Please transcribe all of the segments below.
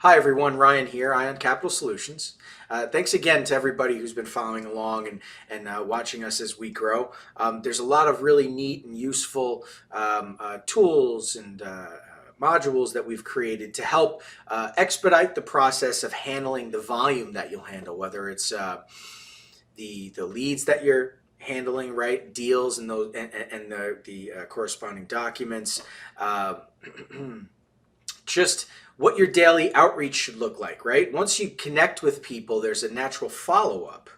Hi everyone, Ryan here, Ion Capital Solutions. Thanks again to everybody who's been following along and watching us as we grow. There's a lot of really neat and useful tools and modules that we've created to help expedite the process of handling the volume that you'll handle, whether it's the leads that you're handling, right, deals and those and the corresponding documents. Uh, just what your daily outreach should look like, right? Once you connect with people, there's a natural follow up,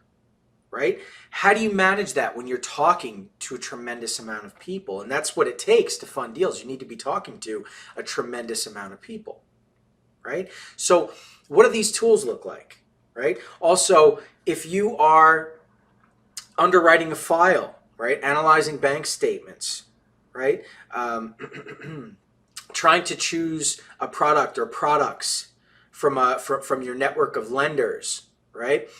right? How do you manage that when you're talking to a tremendous amount of people? And that's what it takes to fund deals. You need to be talking to a tremendous amount of people, right? So, what do these tools look like, right? Also, if you are underwriting a file, right, analyzing bank statements, right? Trying to choose a product or products from your network of lenders, right?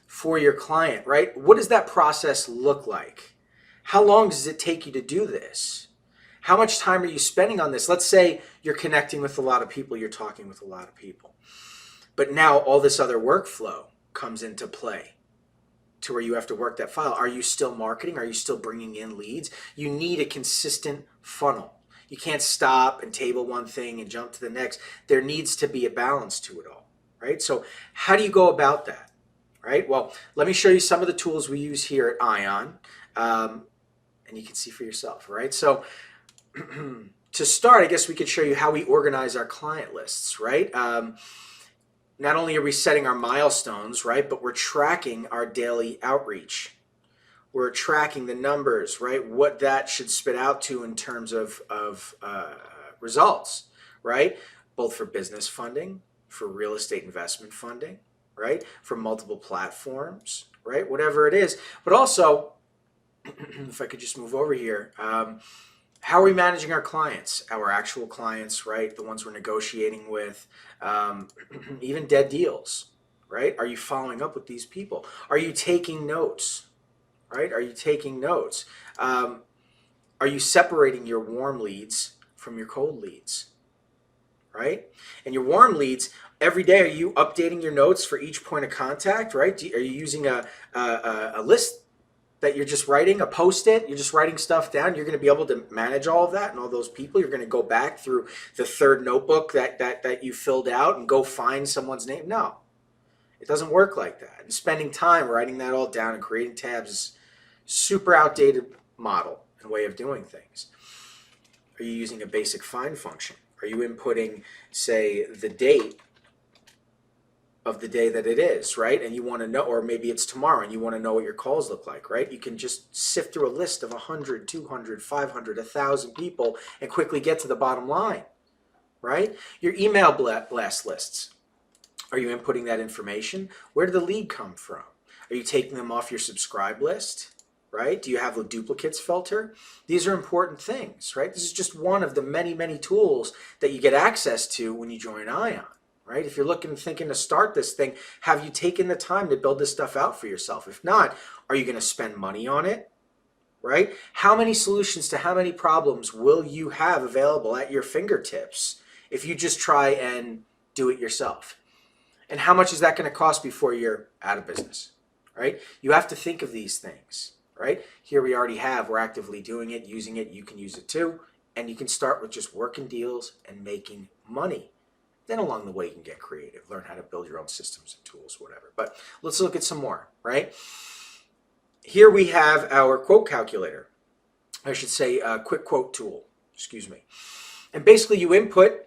For your client, right? What does that process look like? How long does it take you to do this? How much time are you spending on this? Let's say you're connecting with a lot of people, you're talking with a lot of people. But now all this other workflow comes into play to where you have to work that file. Are you still marketing? Are you still bringing in leads? You need a consistent funnel. You can't stop and table one thing and jump to the next. There needs to be a balance to it all, right? So how do you go about that, right? Well, let me show you some of the tools we use here at Ion, and you can see for yourself, right? So to start, I guess we could show you how we organize our client lists, right? Not only are we setting our milestones, right, but we're tracking our daily outreach. We're tracking the numbers, right? What that should spit out to in terms of results, right? Both for business funding, for real estate investment funding, right? For multiple platforms, right? Whatever it is. But also, if I could just move over here, how are we managing our clients, our actual clients, right? The ones we're negotiating with, even dead deals, right? Are you following up with these people? Are you taking notes? Right? Are you taking notes? Are you separating your warm leads from your cold leads? Right? And your warm leads, every day, are you updating your notes for each point of contact? Right? Are you using a list that you're just writing, a post-it? You're just writing stuff down. You're going to be able to manage all of that and all those people. You're going to go back through the third notebook that you filled out and go find someone's name. No, it doesn't work like that. And spending time writing that all down and creating tabs is super outdated model and way of doing things. Are you using a basic find function? Are you inputting, say, the date of the day that it is, right? And you want to know, or maybe it's tomorrow and you want to know what your calls look like, right? You can just sift through a list of 100, 200, 500, 1,000 people and quickly get to the bottom line, right? Your email blast lists. Are you inputting that information? Where did the lead come from? Are you taking them off your subscribe list? Right? Do you have a duplicates filter? These are important things, right? This is just one of the many, many tools that you get access to when you join Ion, right? If you're thinking to start this thing, have you taken the time to build this stuff out for yourself? If not, are you going to spend money on it, right? How many solutions to how many problems will you have available at your fingertips if you just try and do it yourself? And how much is that going to cost before you're out of business, right? You have to think of these things. Right? Here we already have, we're actively doing it, using it, you can use it too, and you can start with just working deals and making money. Then along the way you can get creative, learn how to build your own systems and tools, whatever. But let's look at some more, right? Here we have our quote calculator. I should say quick quote tool, excuse me. And basically you input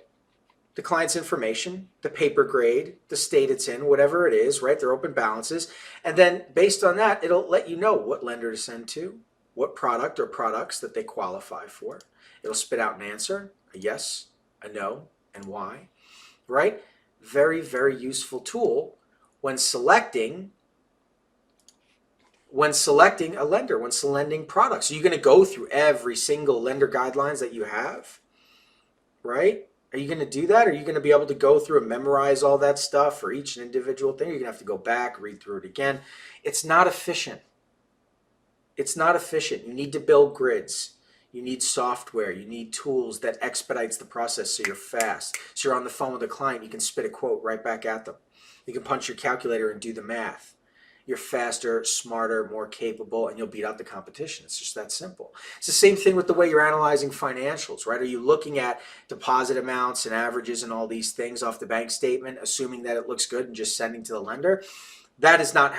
the client's information, the paper grade, the state it's in, whatever it is, right? Their open balances. And then based on that, it'll let you know what lender to send to, what product or products that they qualify for. It'll spit out an answer, a yes, a no, and why, right? Very, very useful tool when selecting a lender, when selecting products. So you're going to go through every single lender guidelines that you have, right? Are you going to do that? Are you going to be able to go through and memorize all that stuff for each individual thing? You're going to have to go back, read through it again. It's not efficient. It's not efficient. You need to build grids. You need software. You need tools that expedites the process so you're fast. So you're on the phone with a client, you can spit a quote right back at them. You can punch your calculator and do the math. You're faster, smarter, more capable, and you'll beat out the competition. It's just that simple. It's the same thing with the way you're analyzing financials, right? Are you looking at deposit amounts and averages and all these things off the bank statement, assuming that it looks good and just sending to the lender? That is not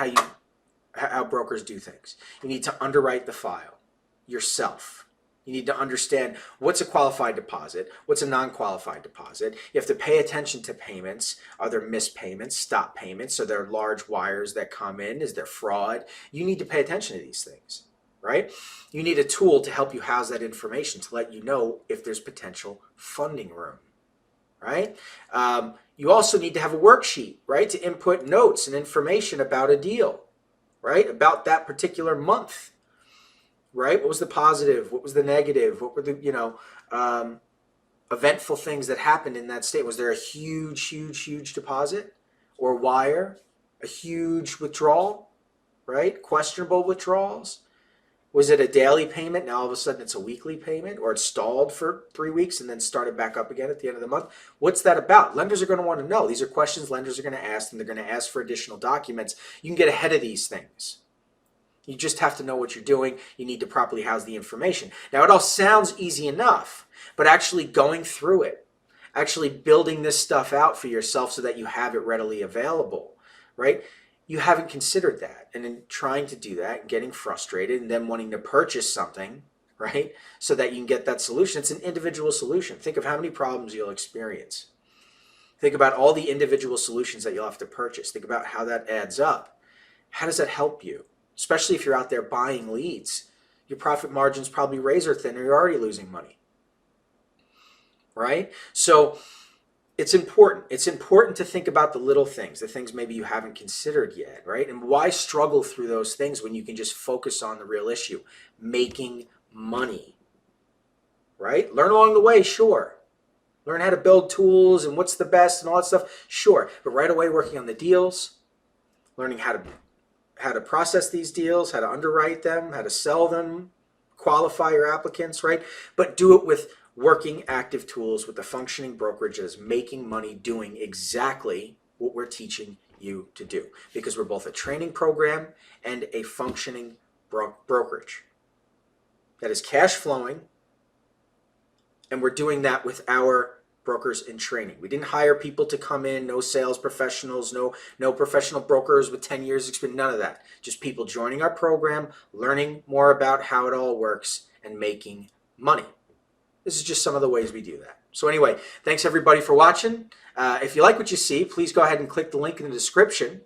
how brokers do things. You need to underwrite the file yourself. You need to understand what's a qualified deposit, what's a non-qualified deposit. You have to pay attention to payments. Are there missed payments, stop payments? Are there large wires that come in? Is there fraud? You need to pay attention to these things, right? You need a tool to help you house that information to let you know if there's potential funding room, right? You also need to have a worksheet, right, to input notes and information about a deal, right, about that particular month. Right? What was the positive? What was the negative? What were the, eventful things that happened in that state? Was there a huge deposit or wire? A huge withdrawal? Right? Questionable withdrawals? Was it a daily payment? Now all of a sudden it's a weekly payment, or it stalled for 3 weeks and then started back up again at the end of the month? What's that about? Lenders are going to want to know. These are questions lenders are going to ask, and they're going to ask for additional documents. You can get ahead of these things. You just have to know what you're doing. You need to properly house the information. Now, it all sounds easy enough, but actually going through it, actually building this stuff out for yourself so that you have it readily available, right? You haven't considered that. And in trying to do that, getting frustrated, and then wanting to purchase something, right, so that you can get that solution. It's an individual solution. Think of how many problems you'll experience. Think about all the individual solutions that you'll have to purchase. Think about how that adds up. How does that help you? Especially if you're out there buying leads. Your profit margin's probably razor thin, or you're already losing money, right? So it's important. It's important to think about the little things, the things maybe you haven't considered yet, right? And why struggle through those things when you can just focus on the real issue, making money, right? Learn along the way, sure. Learn how to build tools and what's the best and all that stuff, sure. But right away working on the deals, learning how to process these deals, how to underwrite them, how to sell them, qualify your applicants, right? But do it with working active tools, with a functioning brokerage that is making money doing exactly what we're teaching you to do. Because we're both a training program and a functioning brokerage that is cash flowing, and we're doing that with our brokers in training. We didn't hire people to come in, no sales professionals, no professional brokers with 10 years experience, none of that. Just people joining our program, learning more about how it all works, and making money. This is just some of the ways we do that. So anyway, thanks everybody for watching. If you like what you see, please go ahead and click the link in the description.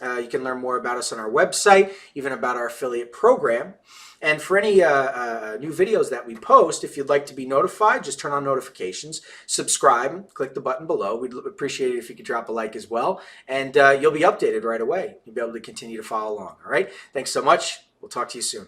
You can learn more about us on our website, even about our affiliate program. And for any new videos that we post, if you'd like to be notified, just turn on notifications, subscribe, click the button below. We'd appreciate it if you could drop a like as well. And you'll be updated right away. You'll be able to continue to follow along. All right? Thanks so much. We'll talk to you soon.